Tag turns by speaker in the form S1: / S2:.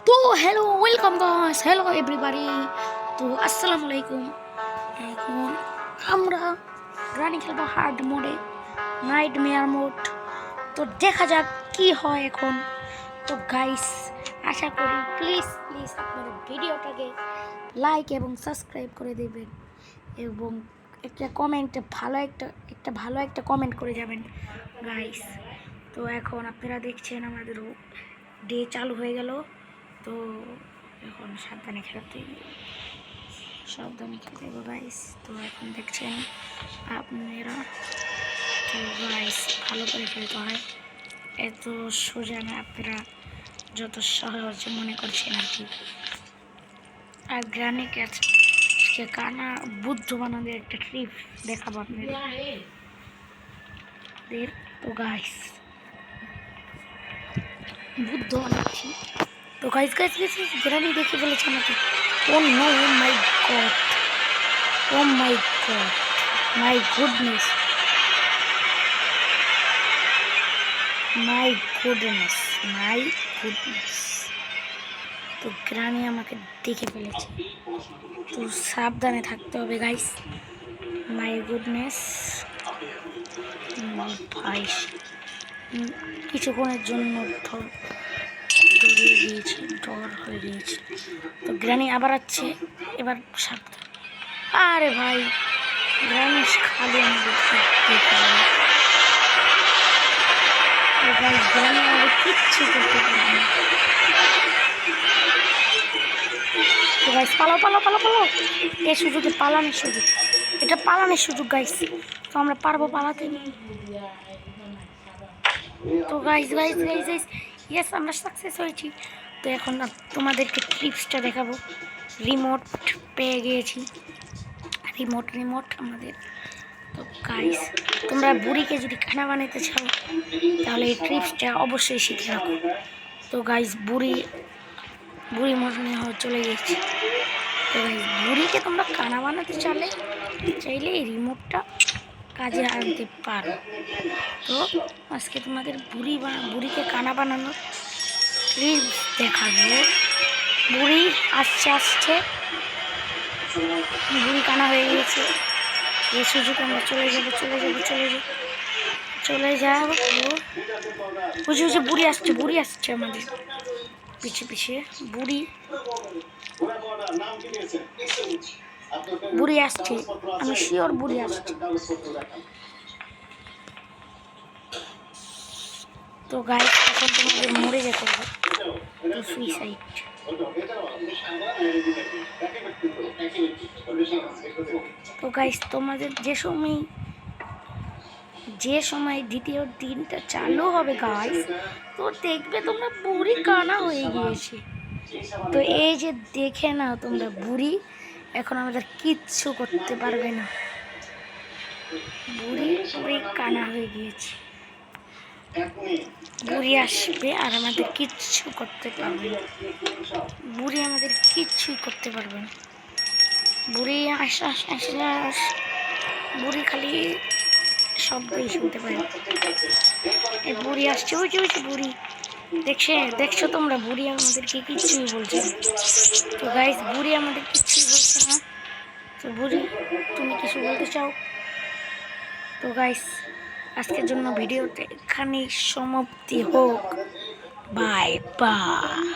S1: তো hello welcome guys, hello everybody. তো আসসালামু আলাইকুম। এখন আমরা রানি খেলবো হার্ড মোডে, নাইট মেয়ার মোড। তো দেখা যাক কি হয় এখন। তো গাইস, আশা করি প্লিজ প্লিজ আপনারা ভিডিওটাকে লাইক এবং সাবস্ক্রাইব করে দেবেন এবং একটা কমেন্টে ভালো একটা কমেন্ট করে যাবেন গাইস। তো এখন আপনারা দেখছেন আমাদের ডে চালু হয়ে গেল। তো এখন সাবধানে খেলতে হবে গাইস। তো এখন দেখছেন আপনারা, তো গাইস ভালো করে খেলতে হয়, এত সোজা না আপনারা যত সহজ মনে করছেন আর কি। আর গ্রানি ক্যাচকে কানা বুদ্ধ বানানোর একটা ট্রিপ দেখাবো আপনাদের। তো গাইস বুদ্ধ বানাচ্ছি। তো গাইস গাইস গাইস গ্রানি দেখে বলেছে আমাকে, oh no, oh my god, oh my god, my goodness, my goodness, my goodness. তো গ্রানি আমাকে দেখে ফেলেছে, তো সাবধানে থাকতে হবে গাইস। মাই গুডনেস ভাই, কিছুক্ষণের জন্য ডর হয়ে গিয়েছে। তো গ্রানি আবার আসছে, এবার সাবধান। আরে ভাই, গ্রানি খালি আমাদের গ্রানি আমাদের কিচ্ছু করতে পারবে না। তো গাইস পালাও পালাও পালাও পালাও, এই সুযোগে পালানোর সুযোগ, এটা পালানোর সুযোগ গাইস। তো আমরা পারবো পালাতে। তো guys guys guys guys yes, আমরা সাকসেস হয়েছি। তো এখন তোমাদেরকে ট্রিপসটা দেখাবো। রিমোট পেয়ে গিয়েছি, রিমোট আমাদের। তো গাইস, তোমরা বুড়িকে যদি খানা বানাতে চাও তাহলে এই ট্রিপসটা অবশ্যই শিখে রাখো। তো গাইস বুড়ি মনে হয় চলে গেছে। তো গাইস বুড়িকে তোমরা খানা বানাতে চাইলে এই রিমোটটা কাজে আনতে পারো। তো আজকে তোমাদের বুড়িকে কানা বানানোর ট্রিপস দেখাবো। বুড়ি আসছে, বুড়ি কানা হয়ে গিয়েছে। এই সুযোগ আমরা চলে যাব। বুঝে বুড়ি আসছে আমাদের পিছিয়ে বুড়ি আসছে, আমি শিওর বুড়ি আসছে। তো গাইস এখন তোমাদের মরে যেতে হবে, তো সুইসাইড। তো গাইস তোমাদের যে সময় দ্বিতীয় দিনটা চালু হবে গাইস, তো দেখবে তোমরা বুড়ি কানা হয়ে গিয়েছে। তো এই যে দেখে নাও তোমরা, বুড়ি এখন আমাদের কিচ্ছু করতে পারবে না, বুড়ি কানা হয়ে গিয়েছে। বুড়ি আসবে আর আমাদের কিচ্ছু করতে পারবে না, বুড়ি আমাদের কিচ্ছুই করতে পারবে না। বুড়ি বুড়ি খালি শব্দই শুনতে পাই। এই বুড়ি আসছে, ওই যে বুড়ি দেখছো তোমরা, বুড়ি আমাদেরকে কিচ্ছুই বলছে না। তো গাইস বুড়ি আমাদের কিচ্ছুই বলছে না। তো বুড়ি, তুমি কিছু বলতে চাও? তো গাইস আজকের জন্য ভিডিওটা এখানেই সমাপ্তি হোক। Bye bye.